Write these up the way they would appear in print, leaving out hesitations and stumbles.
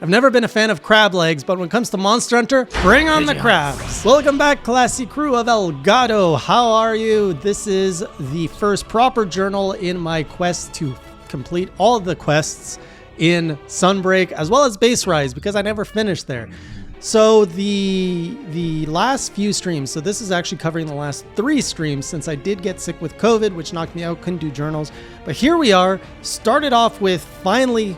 I've never been a fan of crab legs, but when it comes to Monster Hunter, bring on the crabs. Welcome back, classy crew of Elgato. How are you? This is the first proper journal in my quest to complete all of the quests in Sunbreak, as well as Base Rise, because I never finished there. So the last few streams, so this is actually covering the last 3 streams since I did get sick with COVID, which knocked me out, couldn't do journals. But here we are, started off with finally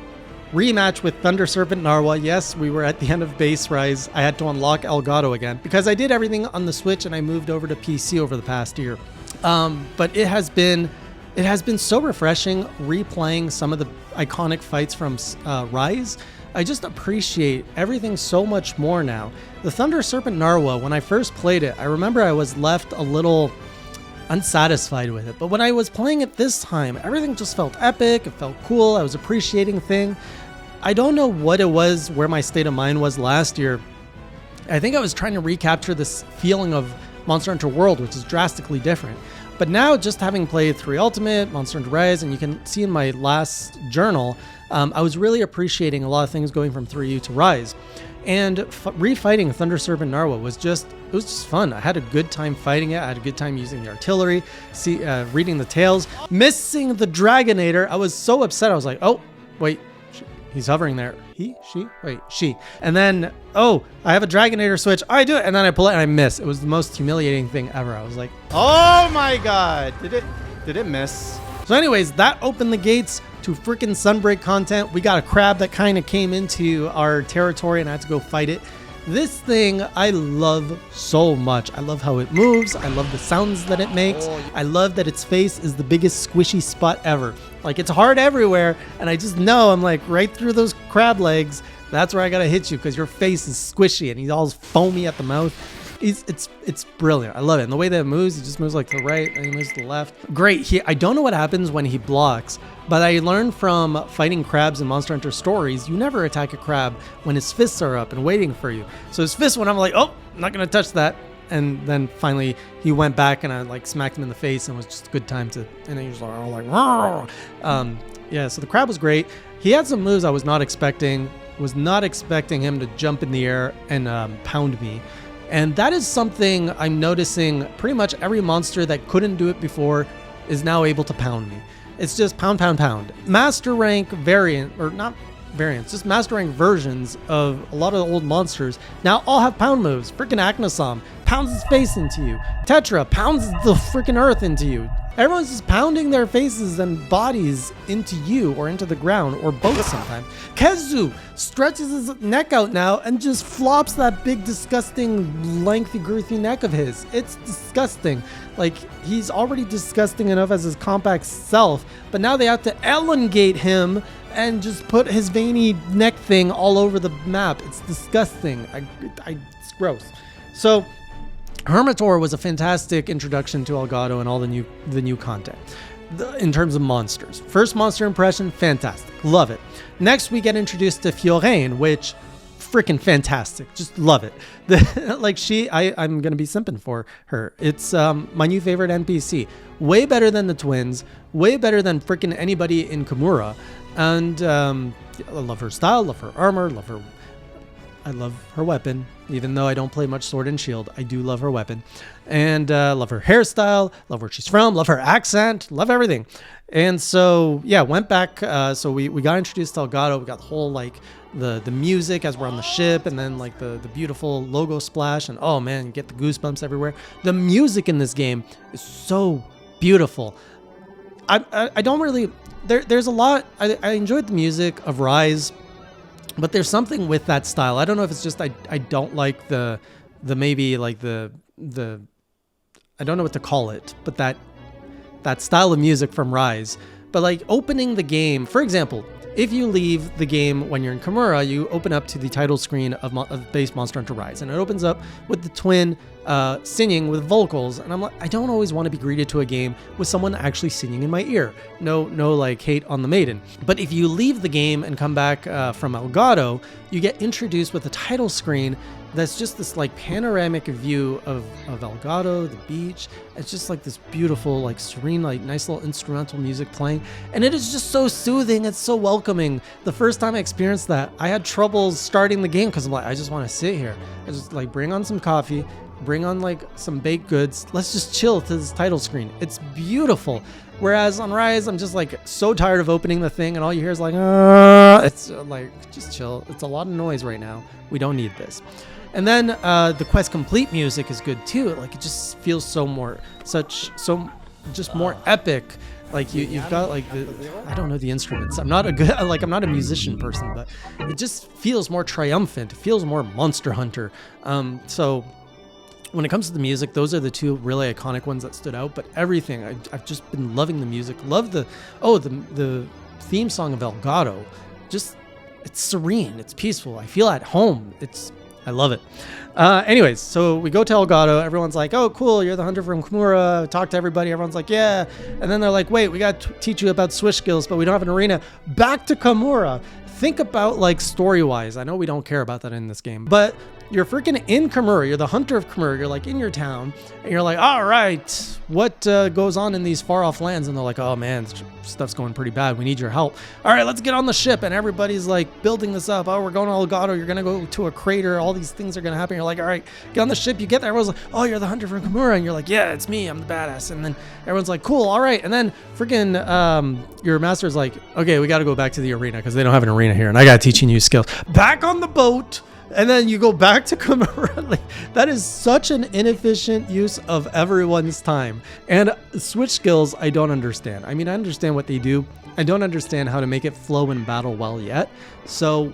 rematch with Thunder Serpent Narwa. Yes, we were at the end of Base Rise. I had to unlock Elgato again because I did everything on the Switch and I moved over to PC over the past year. But it has been so refreshing replaying some of the iconic fights from Rise. I just appreciate everything so much more now. The Thunder Serpent Narwa, when I first played it, I remember I was left a little unsatisfied with it. But when I was playing it this time, everything just felt epic. It felt cool. I was appreciating things. I don't know what it was, where my state of mind was last year. I think I was trying to recapture this feeling of Monster Hunter World, which is drastically different. But now, just having played 3 Ultimate, Monster Hunter Rise, and you can see in my last journal, I was really appreciating a lot of things going from 3U to Rise. And refighting Thunder Serpent Narwa was just fun. I had a good time fighting it. I had a good time using the artillery, reading the tales, missing the Dragonator. I was so upset. I was like, oh, wait, he's hovering there. She. And then, oh, I have a Dragonator switch. I do it. And then I pull it and I miss. It was the most humiliating thing ever. I was like, oh my God, did it miss? So anyways, that opened the gates to freaking Sunbreak content. We got a crab that kind of came into our territory and I had to go fight it. This thing I love so much. I love how it moves. I love the sounds that it makes. I love that its face is the biggest squishy spot ever. Like, it's hard everywhere, and I just know I'm like right through those crab legs. That's where I gotta hit you because your face is squishy and he's all foamy at the mouth. It's brilliant. I love it. And the way that it moves, he just moves like to the right and he moves to the left. Great. I don't know what happens when he blocks, but I learned from fighting crabs in Monster Hunter stories, you never attack a crab when his fists are up and waiting for you. So his fists went up, I'm like, oh, I'm not going to touch that. And then finally he went back and I like smacked him in the face and it was just a good time to, and he was like, yeah, so the crab was great. He had some moves I was not expecting. Was not expecting him to jump in the air and pound me. And that is something I'm noticing. Pretty much every monster that couldn't do it before is now able to pound me. It's just pound, pound, pound. Master rank variant, or not variants, just master rank versions of a lot of the old monsters now all have pound moves. Freaking Aknosom pounds his face into you. Tetra pounds the freaking earth into you. Everyone's just pounding their faces and bodies into you or into the ground or both sometimes. Kezu stretches his neck out now and just flops that big, disgusting, lengthy, girthy neck of his. It's disgusting. Like, he's already disgusting enough as his compact self, but now they have to elongate him and just put his veiny neck thing all over the map. It's disgusting. It's gross. So, Hermitor was a fantastic introduction to Elgato and all the new content in terms of monsters. First monster impression, fantastic. Love it. Next, we get introduced to Fiorine, which freaking fantastic. Just love it. I'm going to be simping for her. It's my new favorite NPC. Way better than the twins. Way better than freaking anybody in Kimura. And I love her style, love her armor, I love her weapon. Even though I don't play much Sword and Shield, I do love her weapon. And love her hairstyle, love where she's from, love her accent, love everything. And so, yeah, went back. So we got introduced to Elgato. We got the whole, like, the music as we're on the ship, and then, like, the beautiful logo splash. And, oh, man, you get the goosebumps everywhere. The music in this game is so beautiful. I don't really... There's a lot... I enjoyed the music of Rise, but there's something with that style. I don't know if it's just I don't like the maybe like the I don't know what to call it, but that style of music from Rise. But like opening the game, for example, if you leave the game when you're in Kimura, you open up to the title screen of base Monster Hunter Rise, and it opens up with the twin singing with vocals, and I'm like, I don't always want to be greeted to a game with someone actually singing in my ear. No like hate on the maiden. But if you leave the game and come back from Elgato, you get introduced with a title screen that's just this like panoramic view of Elgato, the beach. It's just like this beautiful, like serene, like nice little instrumental music playing. And it is just so soothing. It's so welcoming. The first time I experienced that, I had trouble starting the game because I'm like, I just want to sit here. I just like bring on some coffee, bring on like some baked goods. Let's just chill to this title screen. It's beautiful. Whereas on Rise, I'm just like so tired of opening the thing and all you hear is like, it's like, just chill. It's a lot of noise right now. We don't need this. And then the Quest Complete music is good too. Like it just feels more epic. Like you've got like I don't know the instruments. I'm not a musician person, but it just feels more triumphant. It feels more Monster Hunter. So when it comes to the music, those are the two really iconic ones that stood out. But everything, I've just been loving the music. Love the theme song of Elgato. Just, it's serene. It's peaceful. I feel at home. I love it. Anyways, so we go to Elgato. Everyone's like, oh, cool. You're the hunter from Kimura. Talk to everybody. Everyone's like, yeah. And then they're like, wait, we got to teach you about Switch skills, but we don't have an arena. Back to Kimura. Think about like story-wise. I know we don't care about that in this game, but you're freaking in Kimura. You're the hunter of Kimura. You're like in your town and you're like, all right, what goes on in these far off lands? And they're like, oh man, stuff's going pretty bad. We need your help. All right, let's get on the ship. And everybody's like building this up. Oh, we're going to Elgato. You're going to go to a crater. All these things are going to happen. You're like, all right, get on the ship. You get there. Everyone's like, oh, you're the hunter from Kimura. And you're like, yeah, it's me. I'm the badass. And then everyone's like, cool. All right. And then freaking your master's like, okay, we got to go back to the arena because they don't have an arena here. And I got to teach you new skills. Back on the boat. And then you go back to Kimura. Like, that is such an inefficient use of everyone's time. And Switch skills, I don't understand. I mean, I understand what they do. I don't understand how to make it flow in battle well yet. So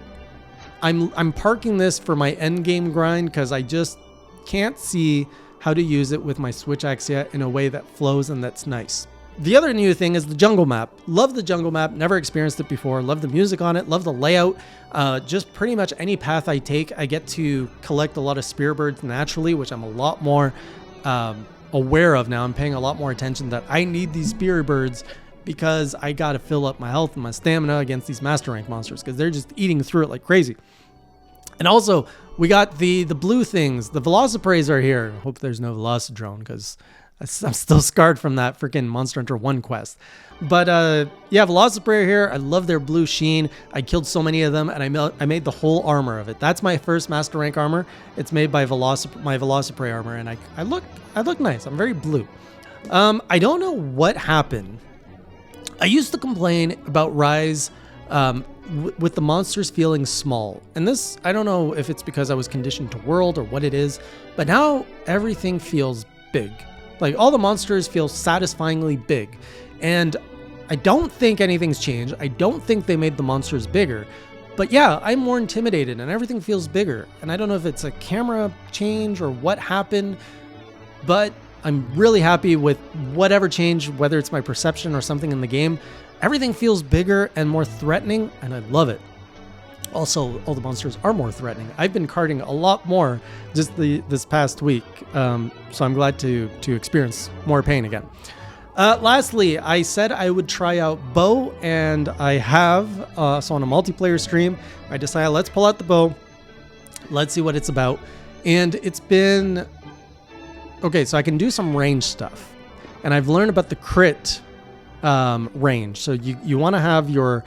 I'm parking this for my end game grind because I just can't see how to use it with my Switch Axe yet in a way that flows and that's nice. The other new thing is the jungle map. Love the jungle map. Never experienced it before. Love the music on it. Love the layout. Just pretty much any path I take, I get to collect a lot of spear birds naturally, which I'm a lot more aware of now. I'm paying a lot more attention that I need these spear birds because I got to fill up my health and my stamina against these master rank monsters because they're just eating through it like crazy. And also, we got the blue things. The Velociprays are here. Hope there's no Velocidrone because I'm still scarred from that freaking Monster Hunter 1 quest. But yeah, Velocipray here. I love their blue sheen. I killed so many of them, and I made the whole armor of it. That's my first master rank armor. It's made by my Velocipray armor, and I look nice. I'm very blue. I don't know what happened. I used to complain about Rise with the monsters feeling small. And this, I don't know if it's because I was conditioned to World or what it is, but now everything feels big. Like all the monsters feel satisfyingly big. And I don't think anything's changed. I don't think they made the monsters bigger. But yeah, I'm more intimidated and everything feels bigger. And I don't know if it's a camera change or what happened, but I'm really happy with whatever changed, whether it's my perception or something in the game. Everything feels bigger and more threatening, and I love it. Also, all the monsters are more threatening. I've been carding a lot more just this past week, so I'm glad to experience more pain again. Lastly, I said I would try out bow, and I have. So on a multiplayer stream, I decided let's pull out the bow. Let's see what it's about. And it's been... Okay, so I can do some range stuff. And I've learned about the crit range. So you want to have your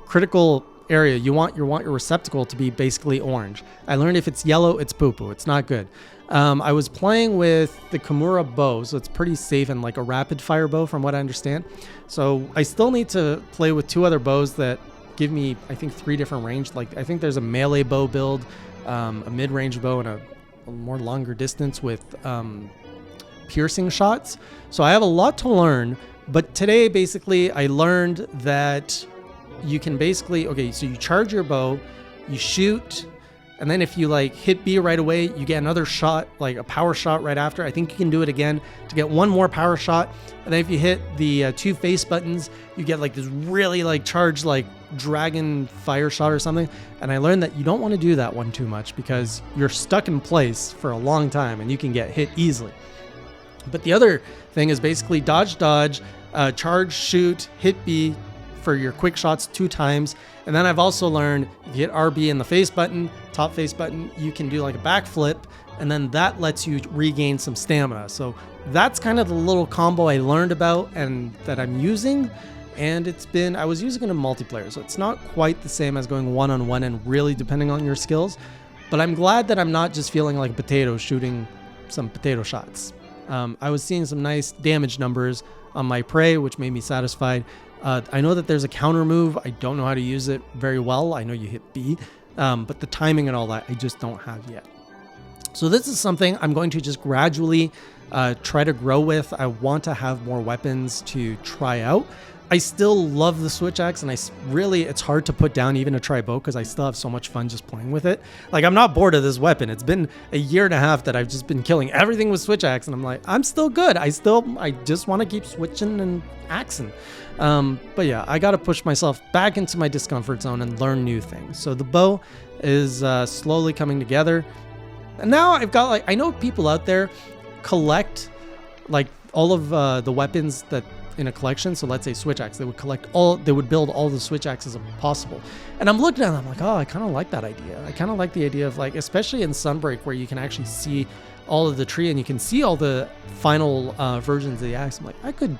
critical area. You want your receptacle to be basically orange. I learned if it's yellow, it's poo-poo. It's not good. I was playing with the Kimura bow, so it's pretty safe and like a rapid fire bow from what I understand. So I still need to play with two other bows that give me, I think, 3 different range. Like I think there's a melee bow build, a mid-range bow, and a more longer distance with piercing shots. So I have a lot to learn, but today basically I learned that you can basically, okay, so you charge your bow, you shoot, and then if you like hit B right away, you get another shot, like a power shot right after. I think you can do it again to get one more power shot. And then if you hit the 2 face buttons, you get like this really like charged like dragon fire shot or something. And I learned that you don't want to do that one too much because you're stuck in place for a long time and you can get hit easily. But the other thing is basically dodge, charge, shoot, hit B, for your quick shots 2 times. And then I've also learned if you hit RB in the face button, top face button, you can do like a backflip, and then that lets you regain some stamina. So that's kind of the little combo I learned about and that I'm using. And I was using it in multiplayer, so it's not quite the same as going one-on-one and really depending on your skills. But I'm glad that I'm not just feeling like a potato shooting some potato shots. I was seeing some nice damage numbers on my prey, which made me satisfied. I know that there's a counter move. I don't know how to use it very well. I know you hit B, but the timing and all that, I just don't have yet. So this is something I'm going to just gradually try to grow with. I want to have more weapons to try out. I still love the switch axe, and it's hard to put down even a tri-bow because I still have so much fun just playing with it. Like, I'm not bored of this weapon. It's been a year and a half that I've just been killing everything with switch axe, and I'm like, I'm still good. I just want to keep switching and axing. But yeah, I got to push myself back into my discomfort zone and learn new things. So the bow is slowly coming together. And now I've got, like, I know people out there collect like all of the weapons that in a collection. So let's say switch axe, they would build all the switch axes possible. And I'm looking at them, I'm like, oh, I kind of like that idea. I kind of like the idea of, like, especially in Sunbreak where you can actually see all of the tree and you can see all the final versions of the axe. I'm like, I could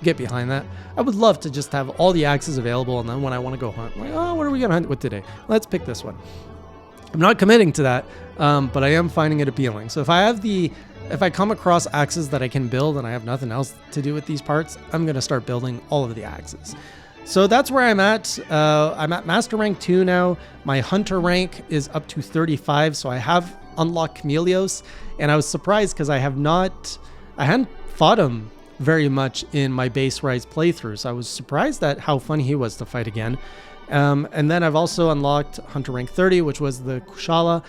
get behind that. I would love to just have all the axes available, and then when I want to go hunt, I'm like, oh, what are we gonna hunt with today? Let's pick this one. I'm not committing to that, but I am finding it appealing. So if I come across axes that I can build and I have nothing else to do with these parts, I'm going to start building all of the axes. So that's where I'm at. I'm at Master Rank 2 now. My Hunter rank is up to 35, so I have unlocked Chameleos, and I was surprised because I hadn't fought him very much in my base Rise playthrough, so I was surprised at how fun he was to fight again. And then I've also unlocked Hunter rank 30, which was the Kushala.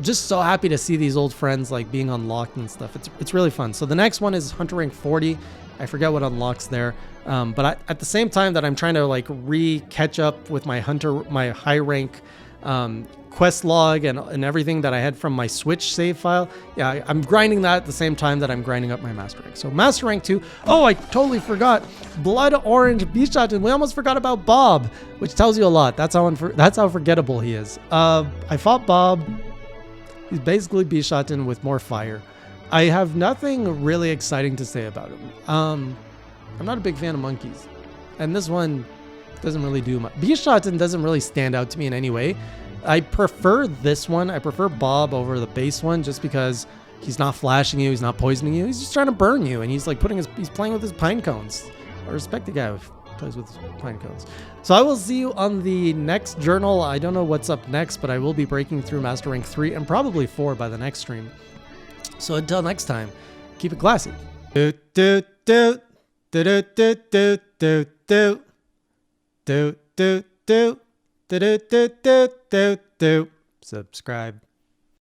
Just so happy to see these old friends like being unlocked and stuff. It's really fun. So the next one is Hunter rank 40. I forget what unlocks there. But at the same time that I'm trying to like catch up with my high rank quest log and everything that I had from my Switch save file. Yeah, I'm grinding that at the same time that I'm grinding up my Master Rank. So Master Rank 2. Oh, I totally forgot. Blood Orange B-Shot, and we almost forgot about Bob, which tells you a lot. That's how forgettable he is. I fought Bob. He's basically B-Shotton with more fire. I have nothing really exciting to say about him. I'm not a big fan of monkeys. And this one doesn't really do much. B-Shotton doesn't really stand out to me in any way. I prefer this one. I prefer Bob over the base one just because he's not flashing you. He's not poisoning you. He's just trying to burn you. And he's like he's playing with his pine cones. I respect the guy who plays with his pine cones. So I will see you on the next journal. I don't know what's up next, but I will be breaking through Master Rank 3 and probably 4 by the next stream. So until next time, keep it classy. Do do do do do do do do do do do do do do do do do. Subscribe.